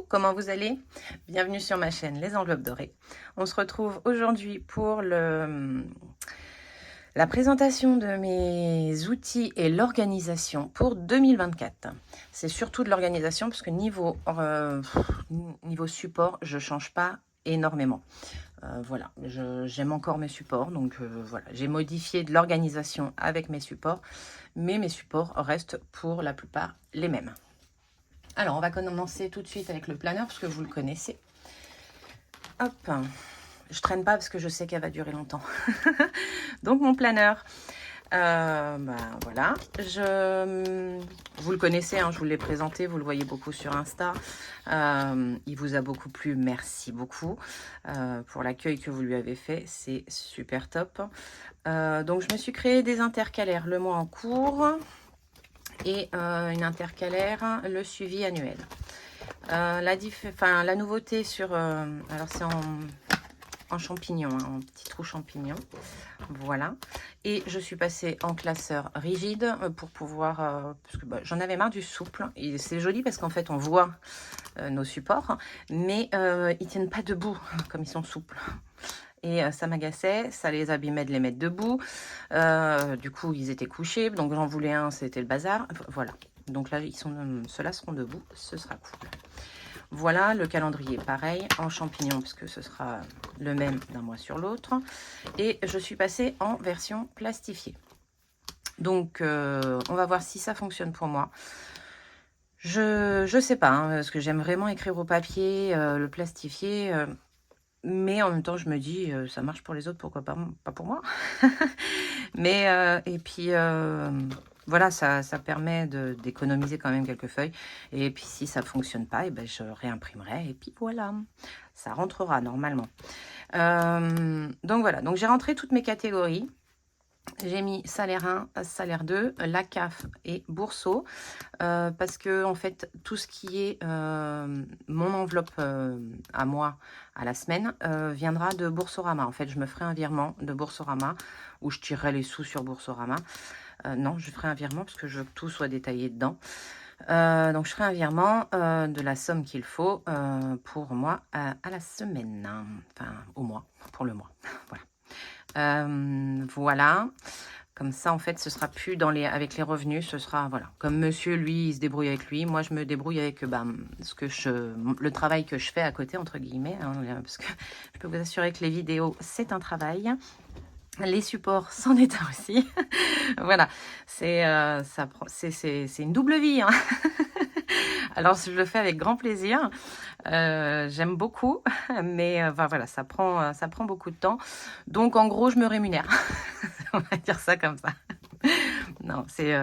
comment vous allez? Bienvenue sur ma chaîne Les Enveloppes Dorées. On se retrouve aujourd'hui pour la présentation de mes outils et l'organisation pour 2024. C'est surtout de l'organisation parce que niveau support, je ne change pas énormément. Voilà, j'aime encore mes supports, donc voilà, j'ai modifié de l'organisation avec mes supports, mais mes supports restent pour la plupart les mêmes. Alors, on va commencer tout de suite avec le planeur, parce que vous le connaissez. Hop, je traîne pas parce que je sais qu'elle va durer longtemps. Donc, mon planeur, voilà. Vous le connaissez, hein, je vous l'ai présenté, vous le voyez beaucoup sur Insta. Il vous a beaucoup plu, merci beaucoup pour l'accueil que vous lui avez fait, c'est super top. Donc, je me suis créé des intercalaires le mois en cours. Et une intercalaire, le suivi annuel. La nouveauté sur... alors c'est en champignon, hein, en petit trou champignon. Voilà. Et je suis passée en classeur rigide pour pouvoir... parce que j'en avais marre du souple. Et c'est joli parce qu'en fait on voit nos supports, mais ils tiennent pas debout comme ils sont souples. Et ça m'agaçait, ça les abîmait de les mettre debout. Du coup, ils étaient couchés, donc j'en voulais un, c'était le bazar. Voilà, donc là, ceux-là seront debout, ce sera cool. Voilà, le calendrier, pareil, en champignon, parce que ce sera le même d'un mois sur l'autre. Et je suis passée en version plastifiée. Donc, on va voir si ça fonctionne pour moi. Je sais pas, hein, parce que j'aime vraiment écrire au papier, le plastifié... mais en même temps, je me dis, ça marche pour les autres, pourquoi pas pour moi. Mais, et puis, voilà, ça permet d'économiser quand même quelques feuilles. Et puis, si ça ne fonctionne pas, et ben, je réimprimerai. Et puis, voilà, ça rentrera normalement. Donc, voilà. Donc, j'ai rentré toutes mes catégories. J'ai mis salaire 1, salaire 2, la CAF et bourseau parce que en fait tout ce qui est mon enveloppe à moi à la semaine viendra de Boursorama. En fait, je me ferai un virement de Boursorama où je tirerai les sous sur Boursorama. Non, je ferai un virement parce que je veux que tout soit détaillé dedans. Donc, je ferai un virement de la somme qu'il faut pour moi à la semaine. Enfin, au mois, pour le mois. Voilà. Voilà, comme ça en fait ce sera plus avec les revenus, ce sera voilà, comme monsieur lui il se débrouille avec lui, moi je me débrouille avec le travail que je fais à côté entre guillemets, hein, parce que je peux vous assurer que les vidéos c'est un travail, les supports c'en est un aussi. Voilà, c'est une double vie, hein. Alors je le fais avec grand plaisir. J'aime beaucoup, mais voilà, ça prend beaucoup de temps. Donc, en gros, je me rémunère. On va dire ça comme ça. Non, c'est...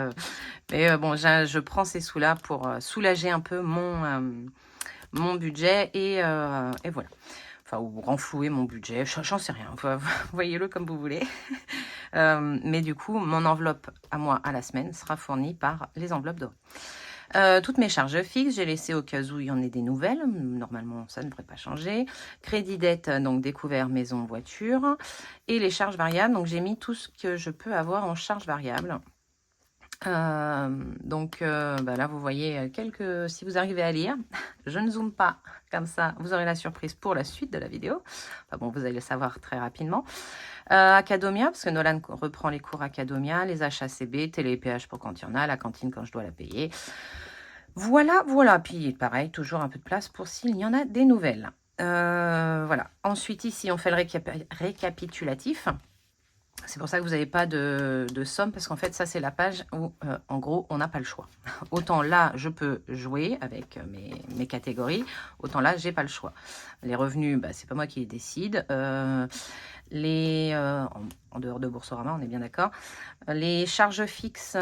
mais bon, je prends ces sous-là pour soulager un peu mon budget et voilà. Enfin, ou renflouer mon budget, j'en sais rien. Voyez-le comme vous voulez. Mais du coup, mon enveloppe à moi à la semaine sera fournie par les enveloppes dorées. Toutes mes charges fixes, j'ai laissé au cas où il y en ait des nouvelles. Normalement, ça ne devrait pas changer. Crédit dette, donc découvert, maison, voiture. Et les charges variables, donc j'ai mis tout ce que je peux avoir en charges variables. Donc là, vous voyez si vous arrivez à lire, je ne zoome pas comme ça. Vous aurez la surprise pour la suite de la vidéo. Enfin, bon, vous allez le savoir très rapidement. Academia, parce que Nolan reprend les cours Academia, les achats CB, télé et péage pour quand il y en a, la cantine quand je dois la payer. Voilà. Puis pareil, toujours un peu de place pour s'il y en a des nouvelles. Voilà. Ensuite, ici, on fait le récapitulatif. C'est pour ça que vous n'avez pas de somme, parce qu'en fait, ça, c'est la page où, en gros, on n'a pas le choix. Autant là, je peux jouer avec mes catégories, autant là, j'ai pas le choix. Les revenus, c'est pas moi qui les décide. En dehors de Boursorama, on est bien d'accord. Les charges fixes,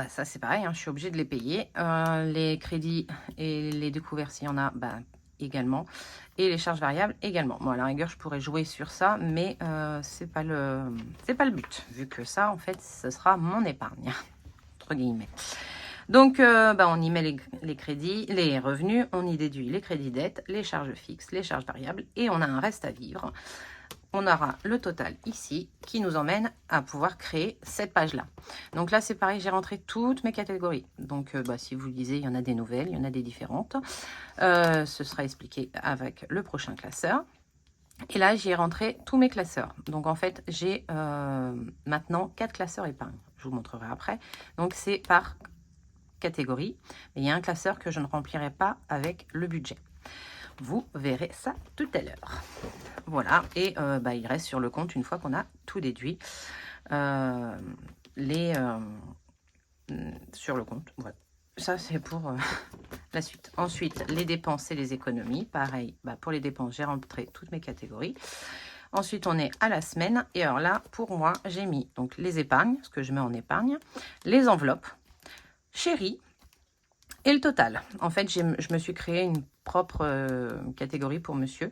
ça, c'est pareil, hein, je suis obligée de les payer. Les crédits et les découvertes, s'il y en a, également. Et les charges variables également. Bon, à la rigueur, je pourrais jouer sur ça, mais c'est pas le but, vu que ça, en fait, ce sera mon épargne, entre guillemets. Donc, on y met les crédits, les revenus, on y déduit les crédits dettes, les charges fixes, les charges variables, et on a un reste à vivre. on aura le total ici qui nous emmène à pouvoir créer cette page-là. Donc là, c'est pareil, j'ai rentré toutes mes catégories. Donc, si vous lisez, il y en a des nouvelles, il y en a des différentes. Ce sera expliqué avec le prochain classeur. Et là, j'y ai rentré tous mes classeurs. Donc, en fait, j'ai maintenant 4 classeurs épargne. Je vous montrerai après. Donc, c'est par catégorie. Mais il y a un classeur que je ne remplirai pas avec le budget. Vous verrez ça tout à l'heure. Voilà, et il reste sur le compte, une fois qu'on a tout déduit, sur le compte. Voilà. Ça, c'est pour la suite. Ensuite, les dépenses et les économies. Pareil, pour les dépenses, j'ai rentré toutes mes catégories. Ensuite, on est à la semaine. Et alors là, pour moi, j'ai mis donc les épargnes, ce que je mets en épargne, les enveloppes, chérie, et le total. En fait, je me suis créé une propre catégorie pour monsieur,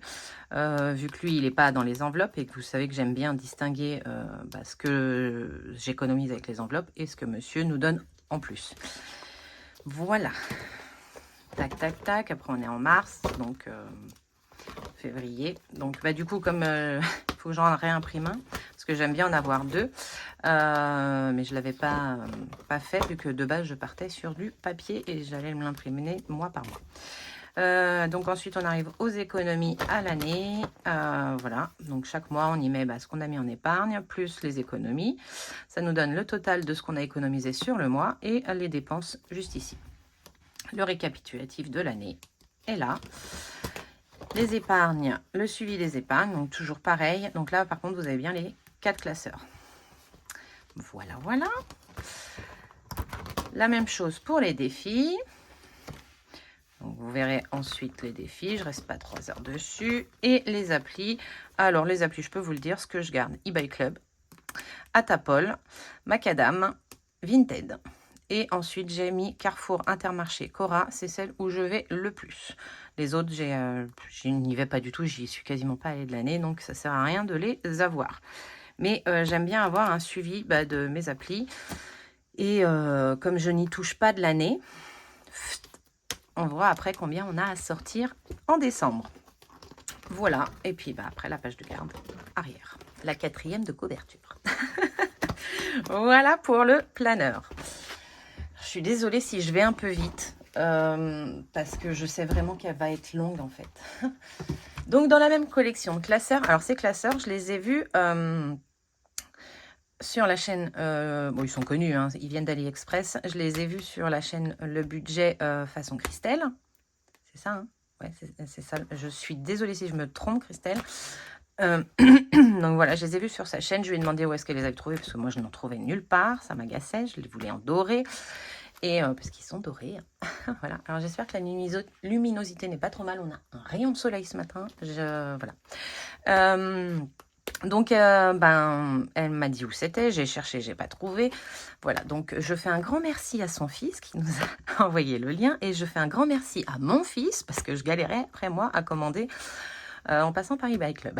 vu que lui, il n'est pas dans les enveloppes et que vous savez que j'aime bien distinguer ce que j'économise avec les enveloppes et ce que monsieur nous donne en plus. Voilà. Tac, tac, tac. Après, on est en mars, donc février. Donc, du coup, comme il faut que j'en réimprime un, parce que j'aime bien en avoir 2, mais je ne l'avais pas fait, vu que de base, je partais sur du papier et j'allais me l'imprimer mois par mois. Donc, ensuite, on arrive aux économies à l'année. Voilà, donc chaque mois, on y met ce qu'on a mis en épargne, plus les économies. Ça nous donne le total de ce qu'on a économisé sur le mois et les dépenses juste ici. Le récapitulatif de l'année est là. Les épargnes, le suivi des épargnes, donc toujours pareil. Donc là, par contre, vous avez bien les 4 classeurs. Voilà, voilà. La même chose pour les défis. Donc, vous verrez ensuite les défis. Je ne reste pas 3 heures dessus. Et les applis. Alors, les applis, je peux vous le dire, ce que je garde. eBay Club, Atapol, Macadam, Vinted. Et ensuite, j'ai mis Carrefour, Intermarché, Cora. C'est celle où je vais le plus. Les autres, je n'y vais pas du tout. J'y suis quasiment pas allée de l'année. Donc, ça ne sert à rien de les avoir. Mais j'aime bien avoir un suivi de mes applis. Et comme je n'y touche pas de l'année, on voit après combien on a à sortir en décembre. Voilà. Et puis, après, la page de garde arrière. La 4e de couverture. Voilà pour le planeur. Je suis désolée si je vais un peu vite, parce que je sais vraiment qu'elle va être longue en fait. Donc dans la même collection de classeurs, alors ces classeurs, je les ai vus sur la chaîne, bon ils sont connus, hein, ils viennent d'AliExpress, je les ai vus sur la chaîne Le Budget façon Christelle. C'est ça, hein? Ouais, c'est ça. Je suis désolée si je me trompe, Christelle. Donc voilà, je les ai vus sur sa chaîne. Je lui ai demandé où est-ce qu'elle les avait trouvés, parce que moi je n'en trouvais nulle part, ça m'agaçait, je les voulais en doré, et parce qu'ils sont dorés. Voilà, alors j'espère que la luminosité n'est pas trop mal. On a un rayon de soleil ce matin, voilà. Donc elle m'a dit où c'était, j'ai cherché, j'ai pas trouvé. Voilà, donc je fais un grand merci à son fils qui nous a envoyé le lien, et je fais un grand merci à mon fils, parce que je galérais après moi à commander en passant par eBay Club.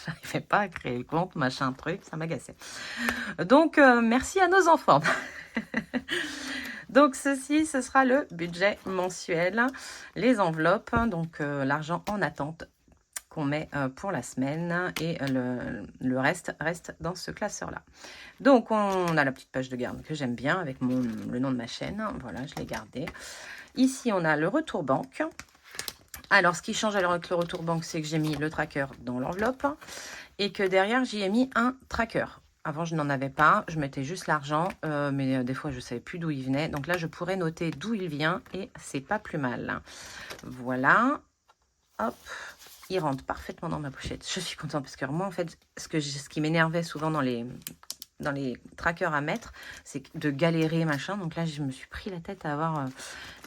J'arrivais pas à créer le compte, machin truc, ça m'agaçait. Donc, merci à nos enfants. Donc, ce sera le budget mensuel. Les enveloppes, donc l'argent en attente qu'on met pour la semaine, et le reste dans ce classeur-là. Donc, on a la petite page de garde que j'aime bien avec le nom de ma chaîne. Voilà, je l'ai gardé. Ici, on a le retour banque. Alors, ce qui change avec le retour banque, c'est que j'ai mis le tracker dans l'enveloppe et que derrière, j'y ai mis un tracker. Avant, je n'en avais pas. Je mettais juste l'argent, mais des fois, je ne savais plus d'où il venait. Donc là, je pourrais noter d'où il vient et c'est pas plus mal. Voilà. Hop. Il rentre parfaitement dans ma pochette. Je suis contente parce que moi, en fait, ce qui m'énervait souvent dans les trackers à mettre, c'est de galérer, machin. Donc là, je me suis pris la tête à avoir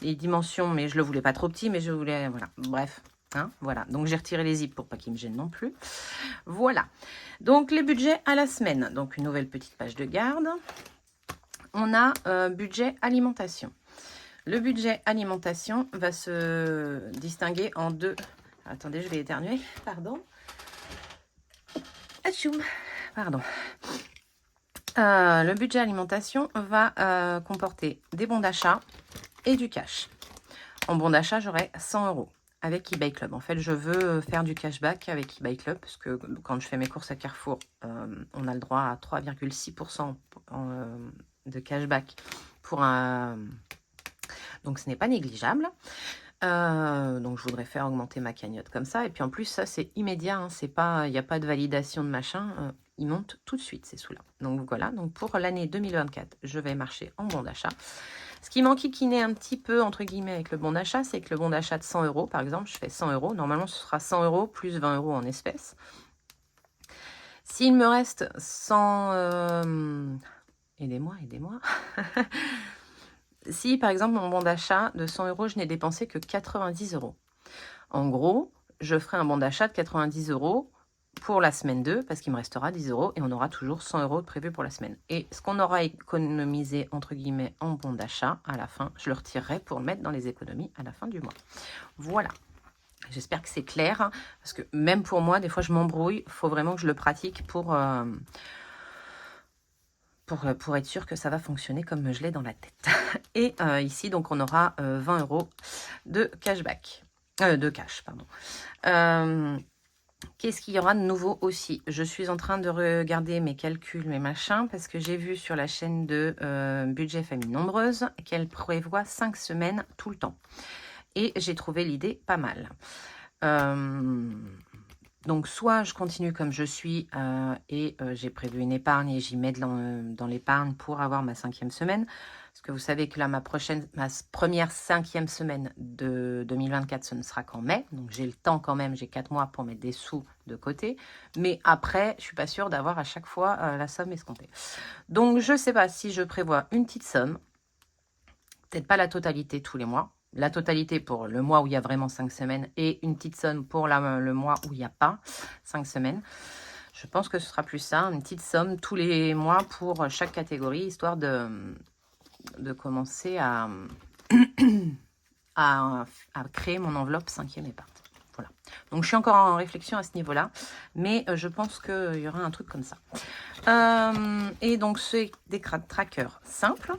les dimensions, mais je le voulais pas trop petit, mais je voulais, voilà, bref, hein, voilà. Donc j'ai retiré les zips pour pas qu'ils me gênent non plus. Voilà, donc les budgets à la semaine. Donc une nouvelle petite page de garde. On a budget alimentation. Le budget alimentation va se distinguer en deux. Attendez, je vais éternuer, pardon. Atchoum, pardon. Le budget alimentation va comporter des bons d'achat et du cash. En bon d'achat, j'aurai 100 €. avec eBay Club. En fait, je veux faire du cashback avec eBay Club parce que quand je fais mes courses à Carrefour, on a le droit à 3,6% de cashback pour un... Donc, ce n'est pas négligeable. Donc, je voudrais faire augmenter ma cagnotte comme ça. Et puis, en plus, ça, c'est immédiat. Hein, c'est pas, il n'y a pas de validation de machin. Ils montent tout de suite, ces sous-là. Donc, voilà. Donc, pour l'année 2024, je vais marcher en bon d'achat. Ce qui m'enquiquinait un petit peu, entre guillemets, avec le bon d'achat, c'est que le bon d'achat de 100 €, par exemple, je fais 100 €. Normalement, ce sera 100 € plus 20 € en espèces. S'il me reste 100... Aidez-moi, aidez-moi. Si, par exemple, mon bon d'achat de 100 €, je n'ai dépensé que 90 €. En gros, je ferai un bon d'achat de 90 € pour la semaine 2, parce qu'il me restera 10 € et on aura toujours 100 € prévus pour la semaine. Et ce qu'on aura économisé, entre guillemets, en bon d'achat, à la fin, je le retirerai pour le mettre dans les économies à la fin du mois. Voilà. J'espère que c'est clair, hein, parce que même pour moi, des fois, je m'embrouille. Il faut vraiment que je le pratique pour être sûr que ça va fonctionner comme je l'ai dans la tête. Et ici, donc, on aura 20 € de cashback. De cash, pardon. Qu'est-ce qu'il y aura de nouveau aussi? Je suis en train de regarder mes calculs, mes machins, parce que j'ai vu sur la chaîne de Budget Famille Nombreuse qu'elle prévoit 5 semaines tout le temps. Et j'ai trouvé l'idée pas mal. Donc, soit je continue comme je suis et j'ai prévu une épargne et j'y mets dans l'épargne pour avoir ma 5e semaine. Parce que vous savez que là, ma première 5e semaine de 2024, ce ne sera qu'en mai. Donc, j'ai le temps quand même, j'ai 4 mois pour mettre des sous de côté. Mais après, je ne suis pas sûre d'avoir à chaque fois la somme escomptée. Donc, je ne sais pas si je prévois une petite somme. Peut-être pas la totalité tous les mois. La totalité pour le mois où il y a vraiment 5 semaines et une petite somme pour le mois où il n'y a pas 5 semaines. Je pense que ce sera plus ça, une petite somme tous les mois pour chaque catégorie, histoire de commencer à créer mon enveloppe 5e épargne. Voilà. Donc, je suis encore en réflexion à ce niveau-là, mais je pense qu'il y aura un truc comme ça. Et donc, c'est des trackers simples.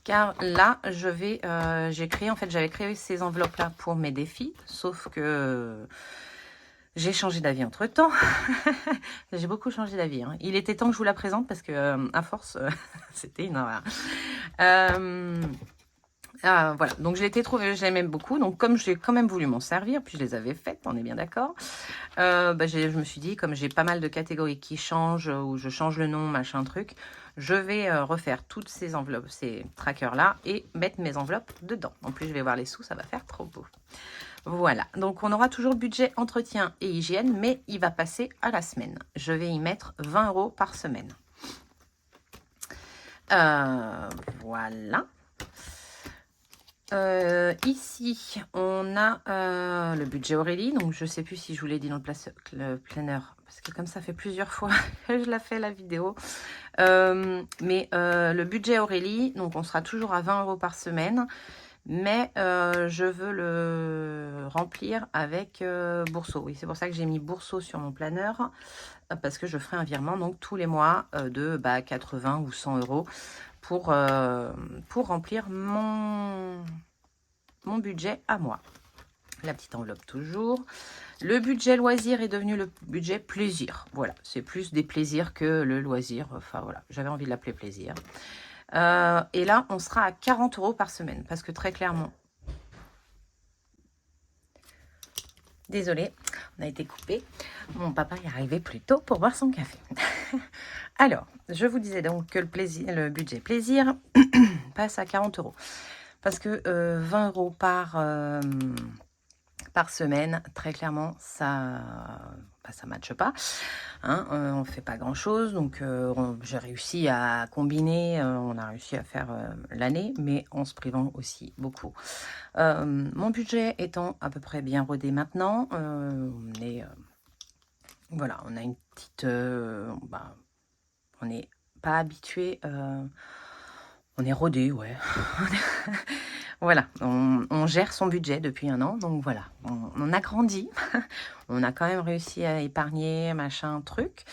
Car là, j'avais créé ces enveloppes-là pour mes défis, sauf que j'ai changé d'avis entre-temps. J'ai beaucoup changé d'avis. Hein. Il était temps que je vous la présente parce que, à force, c'était une horreur. Voilà, donc je l'aimais beaucoup. Donc, comme j'ai quand même voulu m'en servir, puis je les avais faites, on est bien d'accord. Je me suis dit, comme j'ai pas mal de catégories qui changent, ou je change le nom, machin truc, je vais refaire toutes ces enveloppes, ces trackers-là, et mettre mes enveloppes dedans. En plus, je vais voir les sous, ça va faire trop beau. Voilà, donc on aura toujours budget entretien et hygiène, mais il va passer à la semaine. Je vais y mettre 20 € par semaine. Voilà. Ici, on a le budget Aurélie. Donc, je ne sais plus si je vous l'ai dit dans le planner, parce que comme ça fait plusieurs fois que je la fais la vidéo. Mais le budget Aurélie, donc on sera toujours à 20 € par semaine. Mais je veux le remplir avec Bourseau. Oui, c'est pour ça que j'ai mis Bourseau sur mon planner, parce que je ferai un virement donc tous les mois de 80 ou 100 € pour remplir mon budget à moi. La petite enveloppe toujours. Le budget loisir est devenu le budget plaisir. Voilà, c'est plus des plaisirs que le loisir. Enfin voilà, j'avais envie de l'appeler plaisir. Et là, on sera à 40 € par semaine. Parce que très clairement... Désolée, on a été coupé. Mon papa est arrivé plus tôt pour boire son café. Alors, je vous disais donc que le budget plaisir passe à 40 €. Parce que 20 € par semaine, très clairement, ça ne matche pas. Hein, on ne fait pas grand-chose. Donc, j'ai réussi à combiner. On a réussi à faire l'année, mais en se privant aussi beaucoup. Mon budget étant à peu près bien rodé maintenant, voilà, on a une petite... on n'est pas habitué... On est rodé, ouais. Voilà, on gère son budget depuis un an, donc voilà, on a grandi, on a quand même réussi à épargner, machin, truc.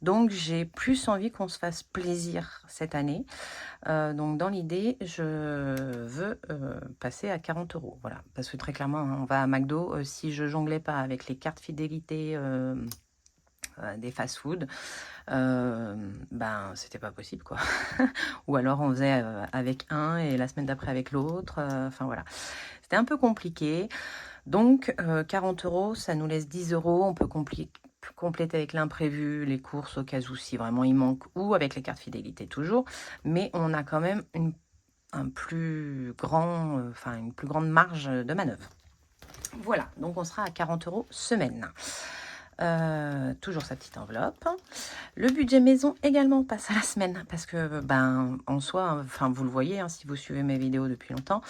Donc j'ai plus envie qu'on se fasse plaisir cette année. Donc dans l'idée, je veux passer à 40 €. Voilà, parce que très clairement, hein, on va à McDo. Si je jonglais pas avec les cartes fidélité des fast-food, ben c'était pas possible quoi. Ou alors on faisait avec un et la semaine d'après avec l'autre. Enfin voilà, c'était un peu compliqué. Donc 40 €, ça nous laisse 10 €. On peut compléter avec l'imprévu, les courses au cas où si vraiment il manque, ou avec les cartes fidélité toujours. Mais on a quand même un plus grand, une plus grande marge de manœuvre. Voilà, donc on sera à 40 € semaine. Toujours sa petite enveloppe. Le budget maison également passe à la semaine parce que, ben, en soi, enfin, vous le voyez hein, si vous suivez mes vidéos depuis longtemps,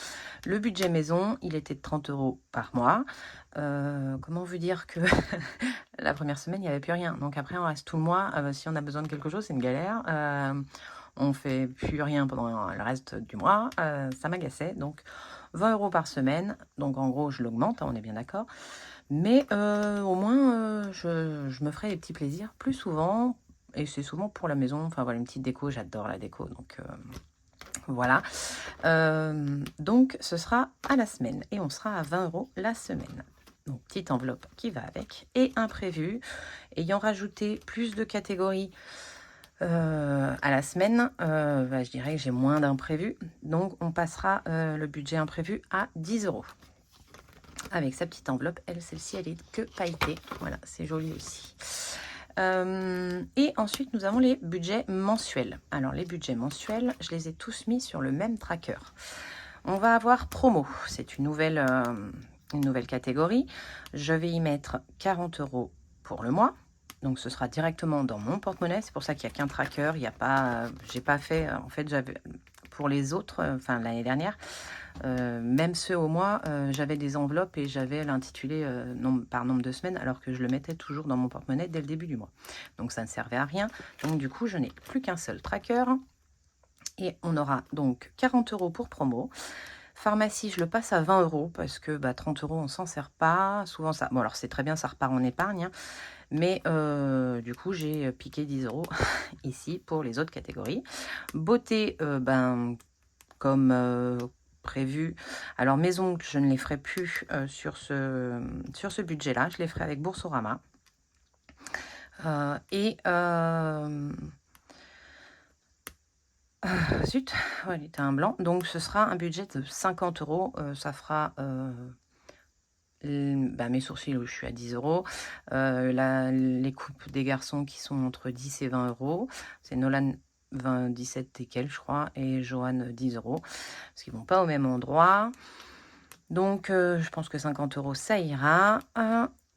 le budget maison, il était de 30 € par mois. Comment vous dire que la première semaine, il n'y avait plus rien. Donc après, on reste tout le mois. Si on a besoin de quelque chose, c'est une galère. On fait plus rien pendant le reste du mois. Ça m'agaçait. Donc 20 € par semaine. Donc en gros, je l'augmente, hein, on est bien d'accord. Mais au moins, je me ferai des petits plaisirs plus souvent. Et c'est souvent pour la maison. Enfin voilà, une petite déco, j'adore la déco. Donc voilà. Donc ce sera à la semaine. Et on sera à 20 € la semaine. Donc petite enveloppe qui va avec. Et imprévu. Ayant rajouté plus de catégories à la semaine, je dirais que j'ai moins d'imprévus. Donc on passera le budget imprévu à 10 € avec sa petite enveloppe. Celle-ci, elle est que pailletée. Voilà, c'est joli aussi. Et ensuite, nous avons les budgets mensuels. Alors, les budgets mensuels, je les ai tous mis sur le même tracker. On va avoir promo. C'est une nouvelle catégorie. Je vais y mettre 40 € pour le mois. Donc, ce sera directement dans mon porte-monnaie. C'est pour ça qu'il n'y a qu'un tracker. Il n'y a pas, j'ai pas fait, en fait, j'avais pour les autres, l'année dernière, même ceux au mois, j'avais des enveloppes et j'avais l'intitulé par nombre de semaines, alors que je le mettais toujours dans mon porte-monnaie dès le début du mois. Donc ça ne servait à rien. Donc du coup, je n'ai plus qu'un seul tracker. Et on aura donc 40 € pour promo. Pharmacie, je le passe à 20 € parce que 30 €, on s'en sert pas. Souvent, ça. Bon, alors c'est très bien, ça repart en épargne. Hein, mais du coup, j'ai piqué 10 € ici pour les autres catégories. Beauté, comme prévu. Alors, maison, je ne les ferai plus sur ce budget-là. Je les ferai avec Boursorama. Zut, il était un blanc. Donc, ce sera un budget de 50 €. Ça fera mes sourcils où je suis à 10 €. Les coupes des garçons qui sont entre 10 et 20 €. C'est Nolan 17 et quelques, je crois, et Johan 10 €. Parce qu'ils vont pas au même endroit. Donc, je pense que 50 € ça ira.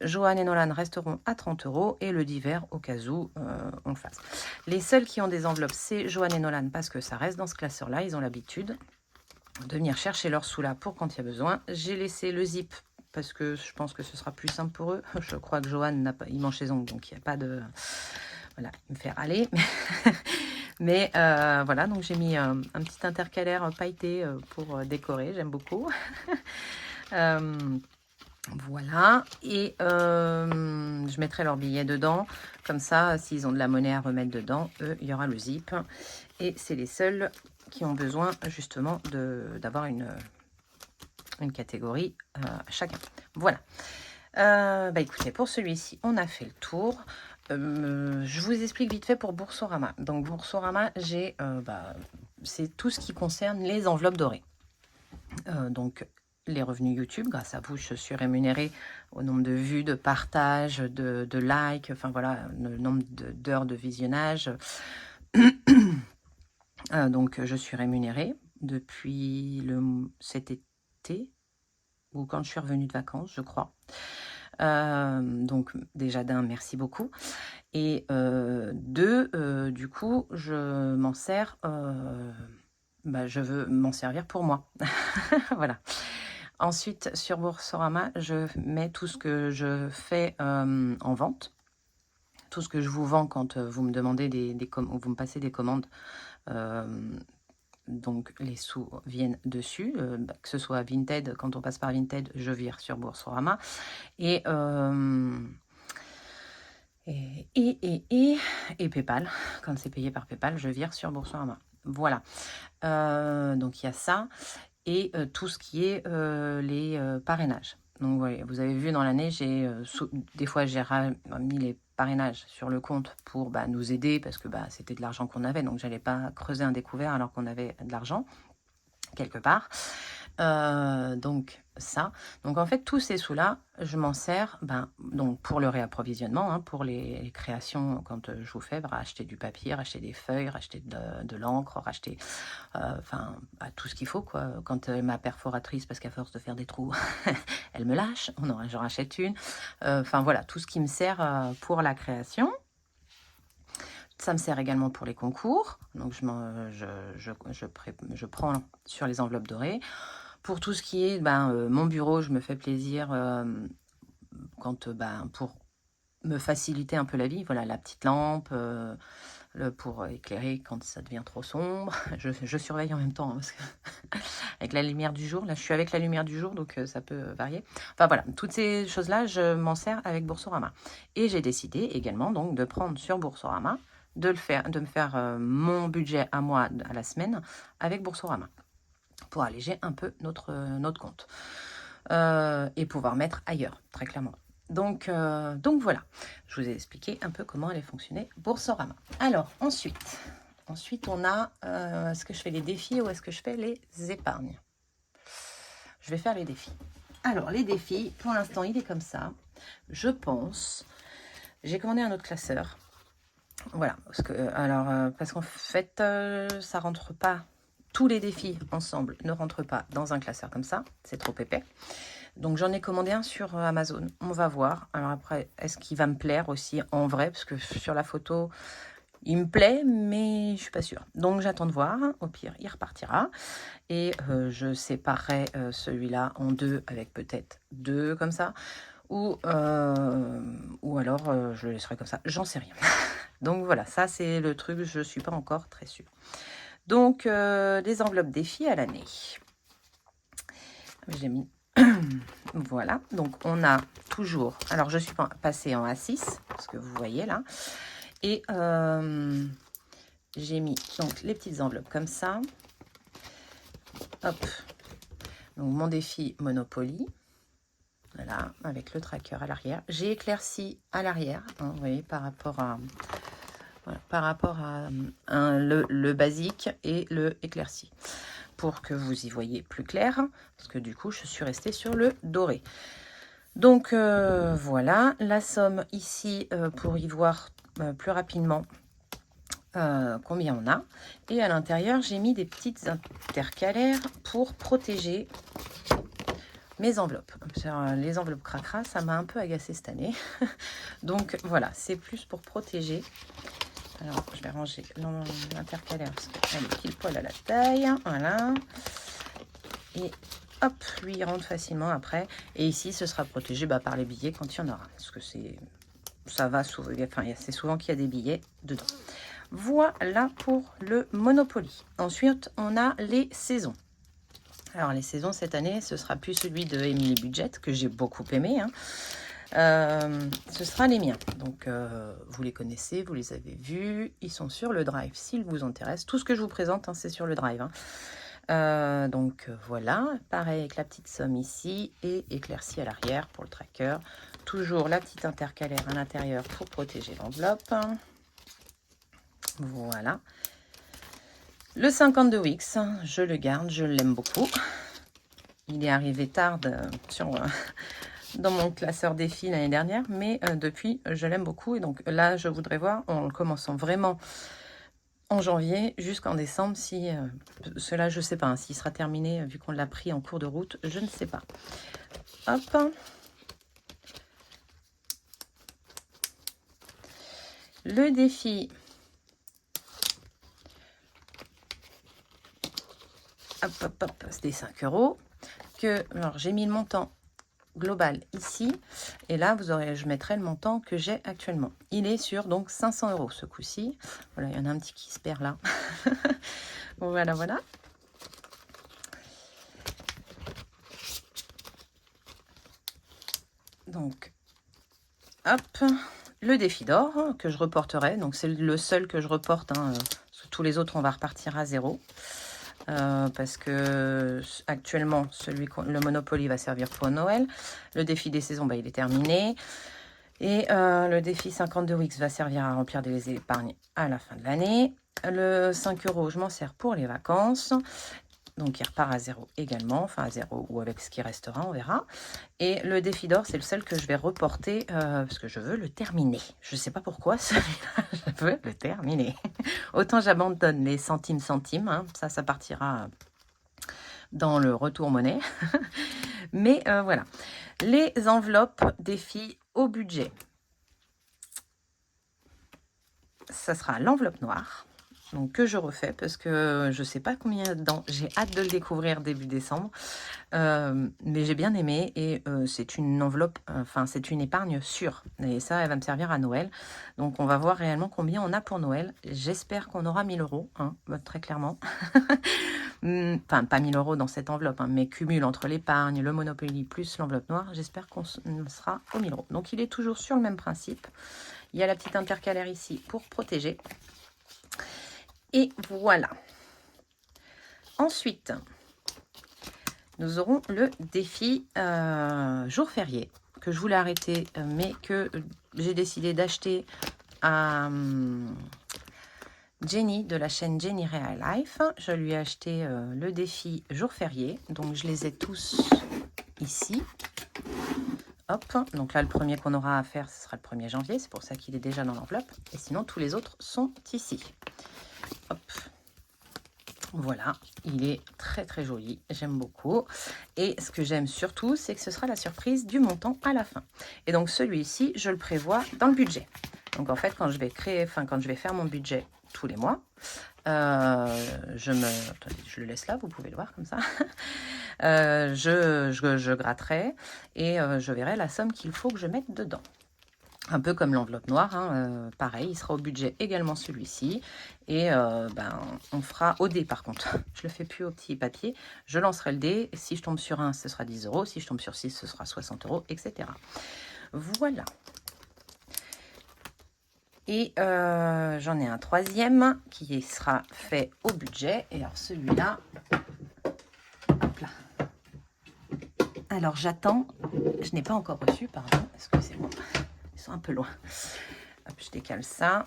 Johan et Nolan resteront à 30 € et le divers au cas où on le fasse. Les seuls qui ont des enveloppes, c'est Johan et Nolan parce que ça reste dans ce classeur-là. Ils ont l'habitude de venir chercher leur sous-là pour quand il y a besoin. J'ai laissé le zip parce que je pense que ce sera plus simple pour eux. Je crois que Johan il mange ses ongles, donc il n'y a pas de... Voilà, il me fait râler. Mais voilà, donc j'ai mis un petit intercalaire pailleté pour décorer, j'aime beaucoup. Voilà, et je mettrai leurs billets dedans. Comme ça, s'ils ont de la monnaie à remettre dedans, eux, il y aura le zip. Et c'est les seuls qui ont besoin justement d'avoir une catégorie chacun. Voilà. Écoutez, pour celui-ci, on a fait le tour. Je vous explique vite fait pour Boursorama. Donc Boursorama, c'est tout ce qui concerne les enveloppes dorées. Donc les revenus YouTube, grâce à vous, je suis rémunérée au nombre de vues, de partages, de likes, enfin voilà, le nombre d'heures de visionnage. Donc je suis rémunérée depuis cet été, ou quand je suis revenue de vacances, je crois. Donc déjà d'un, merci beaucoup. Et deux, du coup, je m'en sers, je veux m'en servir pour moi. Voilà. Ensuite, sur Boursorama, je mets tout ce que je fais en vente. Tout ce que je vous vends quand vous me demandez vous me passez des commandes donc les sous viennent dessus, que ce soit Vinted, quand on passe par Vinted, je vire sur Boursorama. Et, et PayPal, quand c'est payé par PayPal, je vire sur Boursorama. Voilà. Donc il y a ça. Et tout ce qui est les parrainages. Donc voilà, vous avez vu dans l'année, des fois j'ai mis les parrainages sur le compte pour nous aider parce que c'était de l'argent qu'on avait, donc j'allais pas creuser un découvert alors qu'on avait de l'argent quelque part. Donc ça. Donc en fait, tous ces sous-là, je m'en sers donc pour le réapprovisionnement, hein, pour les créations, quand je vous fais racheter du papier, racheter des feuilles, racheter de l'encre, racheter tout ce qu'il faut, quoi. Quand ma perforatrice, parce qu'à force de faire des trous, elle me lâche, j'en rachète une. Enfin voilà, tout ce qui me sert pour la création. Ça me sert également pour les concours, donc je prends sur les enveloppes dorées. Pour tout ce qui est mon bureau, je me fais plaisir pour me faciliter un peu la vie. Voilà, la petite lampe pour éclairer quand ça devient trop sombre. Je surveille en même temps, hein, parce que avec la lumière du jour, là je suis avec la lumière du jour, donc ça peut varier. Enfin voilà, toutes ces choses-là, je m'en sers avec Boursorama. Et j'ai décidé également donc de prendre sur Boursorama, de me faire mon budget à moi à la semaine avec Boursorama pour alléger un peu notre compte et pouvoir mettre ailleurs, très clairement. Donc voilà, je vous ai expliqué un peu comment allait fonctionner Boursorama. Alors ensuite on a, est-ce que je fais les défis ou est-ce que je fais les épargnes? Je vais faire les défis. Alors les défis, pour l'instant il est comme ça. Je pense, j'ai commandé un autre classeur. Voilà, parce qu'en fait, ça rentre pas, tous les défis ensemble ne rentrent pas dans un classeur comme ça, c'est trop épais. Donc j'en ai commandé un sur Amazon, on va voir. Alors après, est-ce qu'il va me plaire aussi en vrai? Parce que sur la photo, il me plaît, mais je suis pas sûre. Donc j'attends de voir, au pire, il repartira. Et je séparerai celui-là en deux, avec peut-être deux comme ça. Ou alors je le laisserai comme ça, j'en sais rien. Donc voilà, ça c'est le truc, je ne suis pas encore très sûre. Donc des enveloppes défis à l'année. J'ai mis... voilà, donc on a toujours... Alors je suis passée en A6, parce que vous voyez là. Et j'ai mis donc les petites enveloppes comme ça. Hop. Donc mon défi Monopoly. Voilà, avec le tracker à l'arrière. J'ai éclairci à l'arrière, hein, vous voyez, par rapport à le basique et le éclairci, pour que vous y voyez plus clair, parce que du coup, je suis restée sur le doré. Donc, voilà, la somme ici, pour y voir plus rapidement combien on a. Et à l'intérieur, j'ai mis des petites intercalaires pour protéger mes enveloppes. Les enveloppes cracra, ça m'a un peu agacé cette année. Donc voilà, c'est plus pour protéger. Alors, je vais ranger l'intercalaire parce qu'elle est pile poil à la taille. Voilà. Et hop, lui, il rentre facilement après. Et ici, ce sera protégé par les billets quand il y en aura. Parce que ça va souvent, c'est souvent qu'il y a des billets dedans. Voilà pour le Monopoly. Ensuite, on a les saisons. Alors, les saisons, cette année, ce sera plus celui de Emily Budget, que j'ai beaucoup aimé. Hein. Ce sera les miens. Donc, vous les connaissez, vous les avez vus. Ils sont sur le Drive, s'ils vous intéressent. Tout ce que je vous présente, hein, c'est sur le Drive. Hein. Donc, voilà. Pareil avec la petite somme ici et éclaircie à l'arrière pour le tracker. Toujours la petite intercalaire à l'intérieur pour protéger l'enveloppe. Voilà. Le 50 de Wix, je le garde, je l'aime beaucoup. Il est arrivé tard dans mon classeur défi l'année dernière, mais depuis, je l'aime beaucoup. Et donc là, je voudrais voir, en le commençant vraiment en janvier jusqu'en décembre, si cela, je ne sais pas, hein, s'il sera terminé, vu qu'on l'a pris en cours de route, je ne sais pas. Hop. Le défi... Hop, c'était 5 €. Alors, j'ai mis le montant global ici. Et là, je mettrai le montant que j'ai actuellement. Il est sur donc 500 € ce coup-ci. Voilà, il y en a un petit qui se perd là. Voilà. Donc, hop, le défi d'or que je reporterai. Donc, c'est le seul que je reporte. Hein, tous les autres, on va repartir à 0. Parce que actuellement, le Monopoly va servir pour Noël. Le défi des saisons, bah, il est terminé. Et le défi 52 Wix va servir à remplir des épargnes à la fin de l'année. Le 5 €, je m'en sers pour les vacances. Donc, il repart à 0 également, enfin à 0 ou avec ce qui restera, on verra. Et le défi d'or, c'est le seul que je vais reporter parce que je veux le terminer. Je ne sais pas pourquoi, celui-là, je veux le terminer. Autant j'abandonne les centimes, hein, ça partira dans le retour monnaie. Mais voilà. Les enveloppes défis au budget. Ça sera l'enveloppe noire. Donc que je refais parce que je ne sais pas combien il y a dedans. J'ai hâte de le découvrir début décembre. Mais j'ai bien aimé et c'est une enveloppe, enfin c'est une épargne sûre. Et ça, elle va me servir à Noël. Donc on va voir réellement combien on a pour Noël. J'espère qu'on aura 1 000 €, hein, très clairement. Enfin, pas 1 000 € dans cette enveloppe, hein, mais cumul entre l'épargne, le Monopoly plus l'enveloppe noire. J'espère qu'on sera aux 1 000 €. Donc il est toujours sur le même principe. Il y a la petite intercalaire ici pour protéger. Et voilà. Ensuite, nous aurons le défi jour férié que je voulais arrêter, mais que j'ai décidé d'acheter à Jenny de la chaîne Jenny Real Life. Je lui ai acheté le défi jour férié. Donc, je les ai tous ici. Hop. Donc là, le premier qu'on aura à faire, ce sera le 1er janvier. C'est pour ça qu'il est déjà dans l'enveloppe. Et sinon, tous les autres sont ici. Hop. Voilà, il est très très joli, j'aime beaucoup. Et ce que j'aime surtout, c'est que ce sera la surprise du montant à la fin. Et donc celui-ci, je le prévois dans le budget. Donc en fait, quand je vais faire mon budget tous les mois, attendez, je le laisse là, vous pouvez le voir comme ça. Je gratterai et je verrai la somme qu'il faut que je mette dedans. Un peu comme l'enveloppe noire, hein, pareil, il sera au budget également celui-ci. Et on fera au dé par contre. Je le fais plus au petit papier. Je lancerai le dé. Si je tombe sur 1, ce sera 10 €. Si je tombe sur 6, ce sera 60 €, etc. Voilà. Et j'en ai un troisième qui sera fait au budget. Et alors celui-là, hop là. Alors j'attends. Je n'ai pas encore reçu, pardon. Excusez-moi. Ils sont un peu loin. Hop, je décale ça.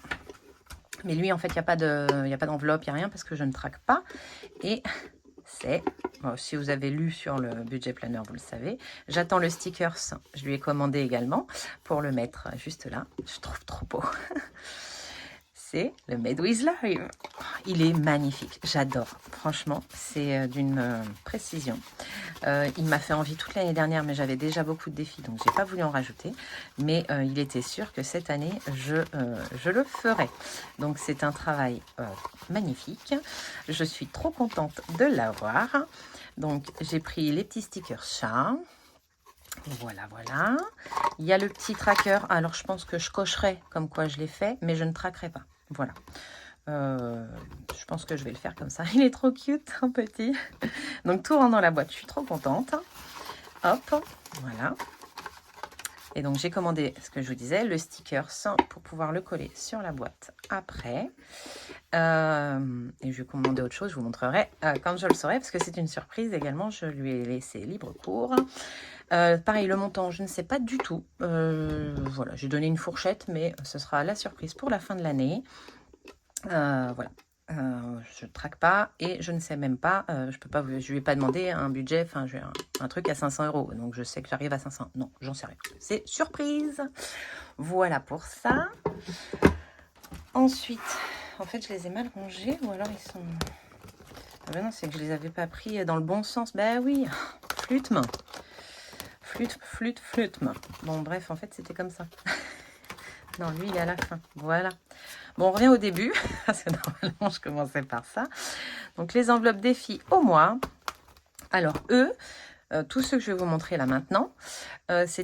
Mais lui, en fait, il n'y a pas d'enveloppe, il n'y a rien parce que je ne traque pas. Et c'est, bon, si vous avez lu sur le budget planner, vous le savez. J'attends le stickers, je lui ai commandé également pour le mettre juste là. Je trouve trop beau. C'est le Made with Life. Il est magnifique, j'adore. Franchement, c'est d'une précision. Il m'a fait envie toute l'année dernière, mais j'avais déjà beaucoup de défis, donc j'ai pas voulu en rajouter. Mais il était sûr que cette année, je le ferai. Donc c'est un travail magnifique. Je suis trop contente de l'avoir. Donc j'ai pris les petits stickers chat. Voilà, voilà. Il y a le petit tracker. Alors, je pense que je cocherai comme quoi je l'ai fait, mais je ne traquerai pas. Voilà. Je pense que je vais le faire comme ça. Il est trop cute, un petit. Donc, tout rentre dans la boîte. Je suis trop contente. Hop, voilà. Et donc, j'ai commandé, ce que je vous disais, le sticker pour pouvoir le coller sur la boîte après. Et je vais commander autre chose, je vous montrerai quand je le saurai, parce que c'est une surprise également. Je lui ai laissé libre cours. Pareil, le montant, je ne sais pas du tout. Voilà, j'ai donné une fourchette, mais ce sera la surprise pour la fin de l'année. Voilà. Je ne traque pas et je ne sais même pas, je lui ai pas demandé un budget, enfin un truc à 500 €, donc je sais que j'arrive à 500. Non, j'en sais rien. C'est surprise. Voilà pour ça. Ensuite, en fait, je les ai mal rangés ou alors ils sont... Ah ben non, c'est que je les avais pas pris dans le bon sens. Ben oui, flûte-main. Flûte-main. Bon, bref, en fait, c'était comme ça. Non, lui, il est à la fin. Voilà. Bon, on revient au début, parce que normalement, je commençais par ça. Donc, les enveloppes défis au mois. Alors, tous ceux que je vais vous montrer là maintenant, c'est